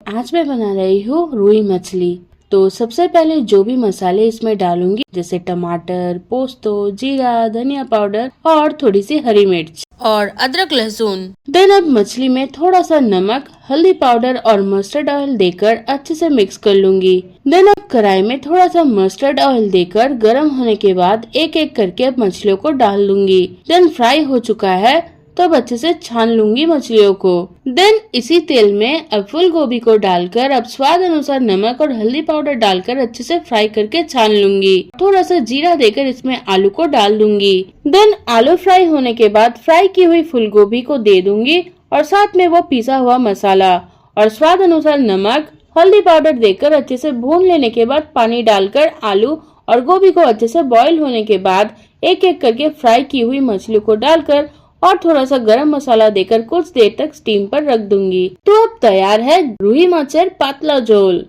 आज मैं बना रही हूँ रुई मछली। तो सबसे पहले जो भी मसाले इसमें डालूंगी जैसे टमाटर, पोस्तो, जीरा, धनिया पाउडर और थोड़ी सी हरी मिर्च और अदरक लहसुन। देन अब मछली में थोड़ा सा नमक, हल्दी पाउडर और मस्टर्ड ऑयल देकर अच्छे से मिक्स कर लूंगी। देन अब कढ़ाई में थोड़ा सा मस्टर्ड ऑयल देकर गर्म होने के बाद एक एक करके अब मछलियों को डाल लूंगी। देन फ्राई हो चुका है तो अब अच्छे से छान लूंगी मछलियों को। देन इसी तेल में अब फूल गोभी को डालकर अब स्वाद अनुसार नमक और हल्दी पाउडर डालकर अच्छे से फ्राई करके छान लूंगी। थोड़ा सा जीरा देकर इसमें आलू को डाल दूंगी। देन आलू फ्राई होने के बाद फ्राई की हुई फूल गोभी को दे दूंगी और साथ में वो पिसा हुआ मसाला और स्वाद अनुसार नमक, हल्दी पाउडर देकर अच्छे से भून लेने के बाद पानी डालकर आलू और गोभी को अच्छे से बॉईल होने के बाद एक एक करके फ्राई की हुई मछली को डालकर और थोड़ा सा गरम मसाला देकर कुछ देर तक स्टीम पर रख दूंगी। तो अब तैयार है रूही मछली पातला झोल।